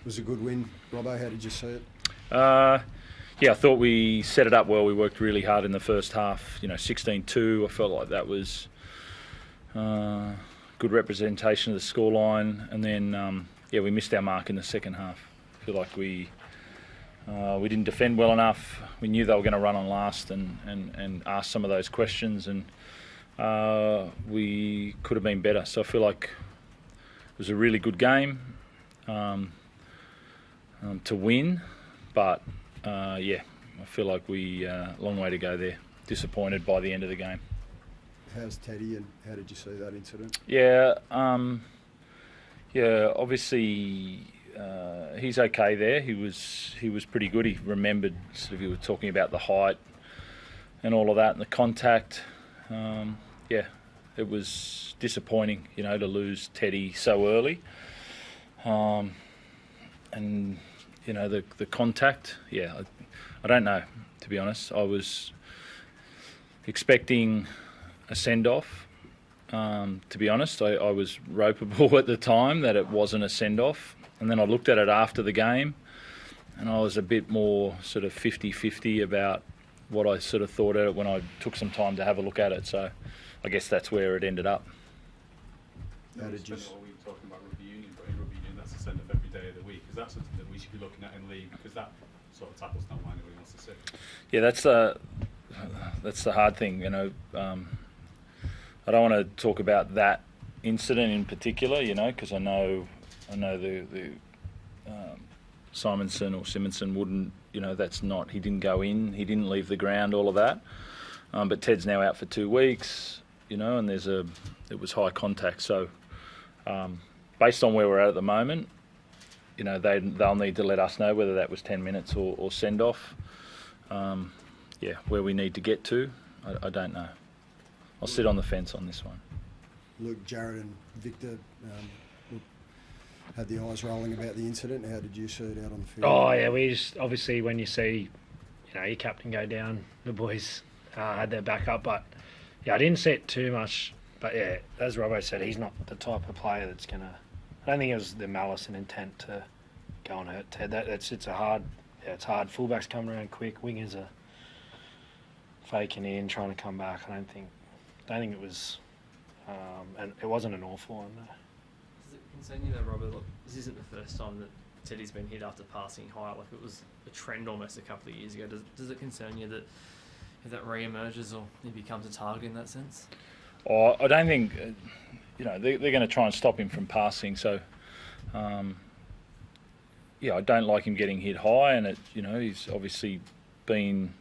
was a good win. Robbo, how did you see it? Yeah, I thought we set it up well. We worked really hard in the first half. 16-2. I felt like that was good representation of the scoreline. And then, we missed our mark in the second half. I feel like we didn't defend well enough. We knew they were going to run on last and ask some of those questions, and we could have been better. So I feel like it was a really good game to win, but I feel like we long way to go there. Disappointed by the end of the game. How's Teddy, and how did you see that incident? Obviously he's okay there. He was pretty good. He remembered he was talking about the height and all of that and the contact. It was disappointing, to lose Teddy so early. And the contact, I don't know, to be honest. I was expecting a send-off. To be honest, I was ropeable at the time that it wasn't a send-off. And then I looked at it after the game, and I was a bit more sort of 50-50 about what I sort of thought of it when I took some time to have a look at it. So I guess that's where it ended up. How did you... All week talking about rugby union, but in rugby union that's a send-off every day of the week. Is that something that we should be looking at in league? Because that sort of tackle's not what anybody wants to see. Yeah, that's the hard thing, I don't want to talk about that incident in particular, because I know the Simonson wouldn't, that's not, he didn't go in, he didn't leave the ground, all of that. But Ted's now out for 2 weeks, and it was high contact. So based on where we're at the moment, they'll need to let us know whether that was 10 minutes or send off. Where we need to get to, I don't know. I'll sit on the fence on this one. Luke, Jared and Victor had the eyes rolling about the incident. How did you see it out on the field? Oh, yeah, we just, obviously when you see, your captain go down, the boys had their back up. But, I didn't see it too much. But, as Robbo said, he's not the type of player that's going to... I don't think it was the malice and intent to go and hurt Ted. It's hard. Fullbacks come around quick. Wingers are faking in, trying to come back. I don't think it was... and it wasn't an awful one, though. Does it concern you though, Robert? Look, this isn't the first time that Teddy's been hit after passing high. Like, it was a trend almost a couple of years ago. Does it concern you that if that re-emerges or he becomes a target in that sense? Oh, I don't think, they're going to try and stop him from passing. So, I don't like him getting hit high, and he's obviously been.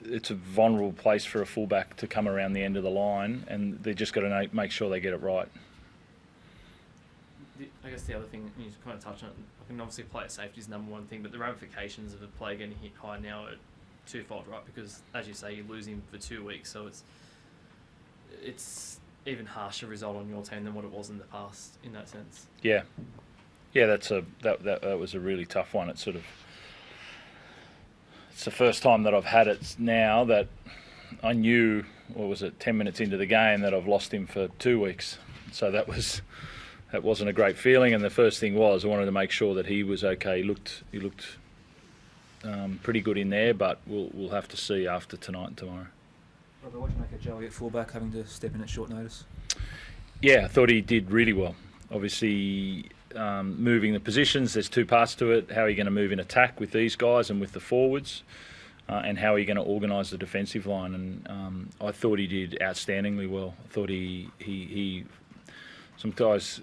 It's a vulnerable place for a fullback to come around the end of the line, and they've just got to make sure they get it right. I guess the other thing, you kind of touched on it, I can obviously player safety is number one thing, but the ramifications of a player getting hit high now are twofold, right? Because, as you say, you lose him for 2 weeks, so it's even harsher result on your team than what it was in the past, in that sense. Yeah, that was a really tough one. It's the first time that I've had it now that I knew, 10 minutes into the game, that I've lost him for 2 weeks. So that wasn't a great feeling. And the first thing was I wanted to make sure that he was okay. He looked pretty good in there, but we'll have to see after tonight and tomorrow. Robert, what do you make of Joey at fullback having to step in at short notice? Yeah, I thought he did really well. Obviously, moving the positions, there's two parts to it. How are you going to move in attack with these guys and with the forwards, and how are you going to organise the defensive line? And I thought he did outstandingly well. I thought he some guys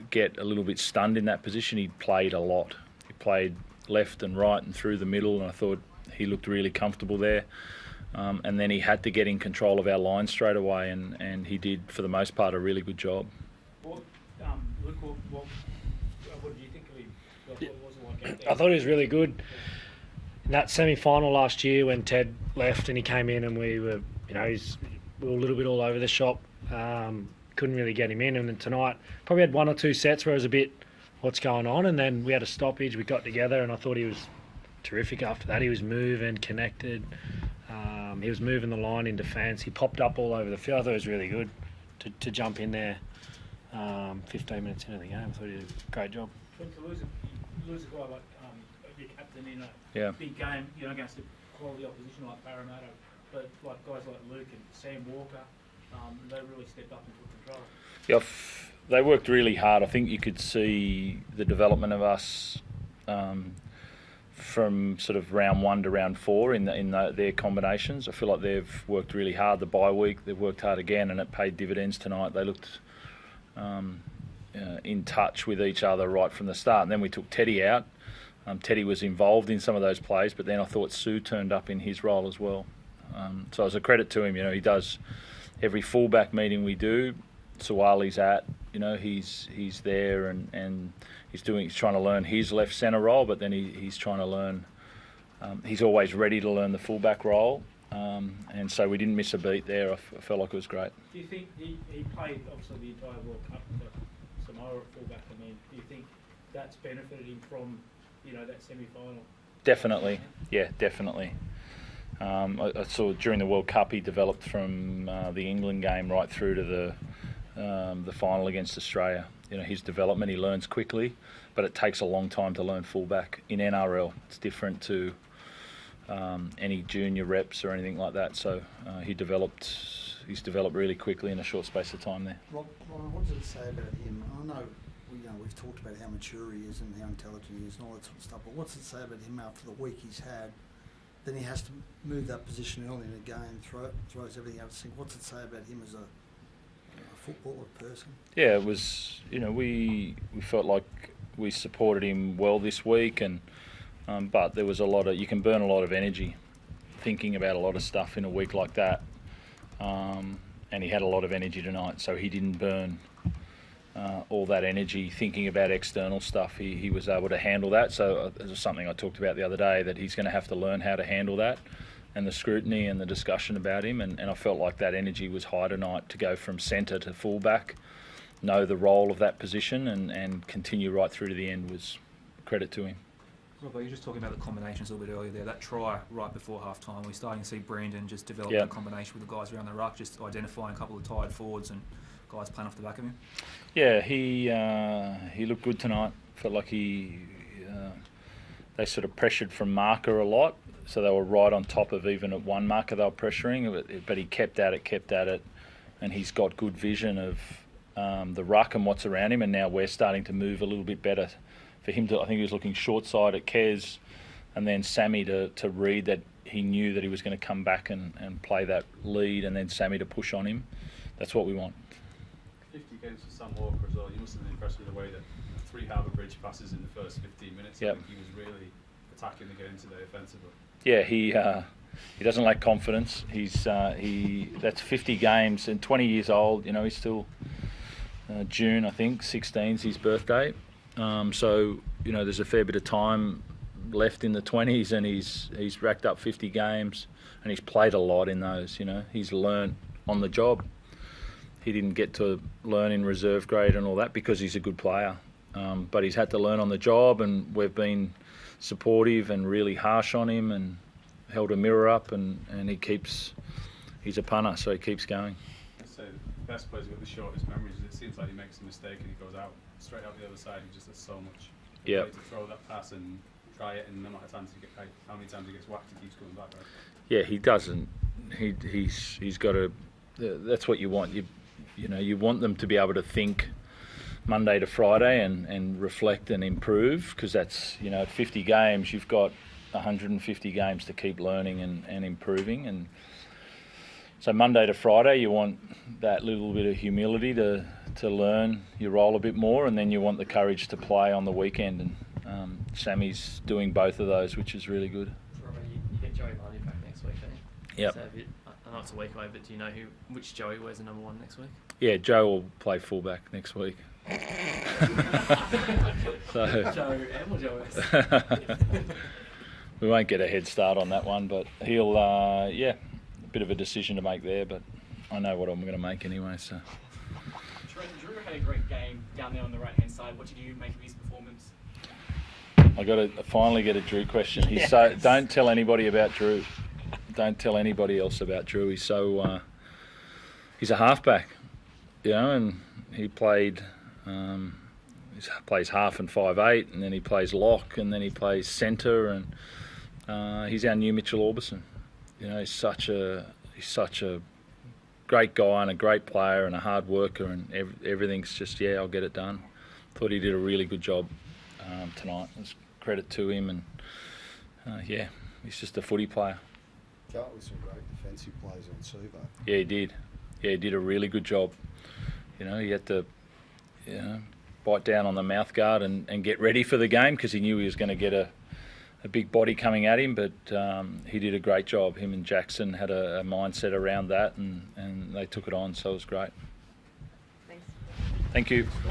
get a little bit stunned in that position. He played a lot. He played left and right and through the middle, and I thought he looked really comfortable there. And then he had to get in control of our line straight away, and he did, for the most part, a really good job. Luke, what did you think of him? What was it like out there? I thought he was really good. In that semi-final last year when Ted left and he came in and we were, we were a little bit all over the shop. Couldn't really get him in. And then tonight, probably had one or two sets where it was a bit, what's going on? And then we had a stoppage. We got together and I thought he was terrific after that. He was moving, connected. He was moving the line in defence. He popped up all over the field. I thought it was really good to jump in there 15 minutes into the game. I thought he did a great job. But to lose lose a guy like your captain in a Yeah. big game, you know, against a quality opposition like Parramatta, but like guys like Luke and Sam Walker, they really stepped up and took control. Yeah, they worked really hard. I think you could see the development of us from sort of round 1 to round 4 in their combinations. I feel like they've worked really hard. The bye week, they've worked hard again, and it paid dividends tonight. They looked in touch with each other right from the start. And then we took Teddy out. Teddy was involved in some of those plays, but then I thought Sue turned up in his role as well. So as a credit to him, you know, he does every fullback meeting we do. Suwali's at, you know, he's there and he's trying to learn his left centre role, but then he's trying to learn. He's always ready to learn the fullback role, and so we didn't miss a beat there. I felt like it was great. Do you think he played obviously the entire World Cup for Samoa at fullback? I mean, do you think that's benefited him from, you know, that semi-final? Definitely, yeah, definitely. I saw during the World Cup he developed from the England game right through to the final against Australia. You know, his development, he learns quickly, but it takes a long time to learn fullback. In NRL, it's different to any junior reps or anything like that. So he's developed really quickly in a short space of time there. Rob, what does it say about him? I know, we've talked about how mature he is and how intelligent he is and all that sort of stuff, but what's it say about him after the week he's had? Then he has to move that position early in a game, throws everything out of sync. What's it say about him as a footballer person? Yeah, it was, you know, we felt like we supported him well this week, and but there was you can burn a lot of energy thinking about a lot of stuff in a week like that, and he had a lot of energy tonight, so he didn't burn all that energy thinking about external stuff. He was able to handle that, so it was something I talked about the other day, that he's going to have to learn how to handle that and the scrutiny and the discussion about him, and I felt like that energy was high tonight to go from centre to fullback, know the role of that position and continue right through to the end was credit to him. Rob, you were just talking about the combinations a little bit earlier there. That try right before half-time, we're starting to see Brandon just develop Yep. a combination with the guys around the ruck, just identifying a couple of tired forwards and guys playing off the back of him. Yeah, he looked good tonight. Felt like they sort of pressured from marker a lot, so they were right on top of even at one marker they were pressuring, but he kept at it, and he's got good vision of the ruck and what's around him, and now we're starting to move a little bit better. For him to, I think he was looking short side at Kez, and then Sammy to read that he knew that he was going to come back and play that lead, and then Sammy to push on him. That's what we want. 50 games for Sam Walker as well. You must have been impressed with the way that 3 Harbour Bridge passes in the first 15 minutes. Yep. I think he was really attacking the game today offensively. Yeah, he doesn't lack confidence. That's 50 games and 20 years old. You know, he's still June, I think, 16's his birthday. So you know, there's a fair bit of time left in the 20s, and he's racked up 50 games, and he's played a lot in those. You know, he's learnt on the job. He didn't get to learn in reserve grade and all that because he's a good player, but he's had to learn on the job, and we've been supportive and really harsh on him and held a mirror up, and he's a punter, so he keeps going. I'd say the best players with the shortest memories. It seems like he makes a mistake and he goes out straight out the other side. He just has so much ability to throw that pass and try it, and no matter how many times he gets whacked, he keeps coming back. Right? Yeah, he doesn't. He's got to. That's what you want. You know, you want them to be able to think Monday to Friday and reflect and improve, because that's, you know, at 50 games you've got 150 games to keep learning and improving, and so Monday to Friday you want that little bit of humility to learn your role a bit more, and then you want the courage to play on the weekend, and Sammy's doing both of those, which is really good. Robert, you get Joey Barney back next week, don't you? Yep. So I know it's a week away, but do you know which Joey wears the number 1 next week? Yeah, Joe will play fullback next week. So Joe M or Joe S? we won't get a head start on that one, but he'll, a bit of a decision to make there, but I know what I'm going to make anyway. So Drew had a great game down there on the right-hand side. What did you make of his performance? I got to finally get a Drew question. He's so, don't tell anybody about Drew. Don't tell anybody else about Drew. He's so he's a halfback, you know, and he played. plays half and 5'8", and then he plays lock, and then he plays centre, and he's our new Mitchell Orbison. You know, he's such a great guy and a great player and a hard worker, and everything's just, yeah, I'll get it done. Thought he did a really good job tonight. It's credit to him, and yeah, he's just a footy player. Dealt with some great defensive plays on Suvo. Yeah, he did. Yeah, he did a really good job. You know, he had to, you know, bite down on the mouth guard and get ready for the game, because he knew he was going to get a big body coming at him, but he did a great job. Him and Jackson had a mindset around that, and they took it on, so it was great. Thanks. Thank you.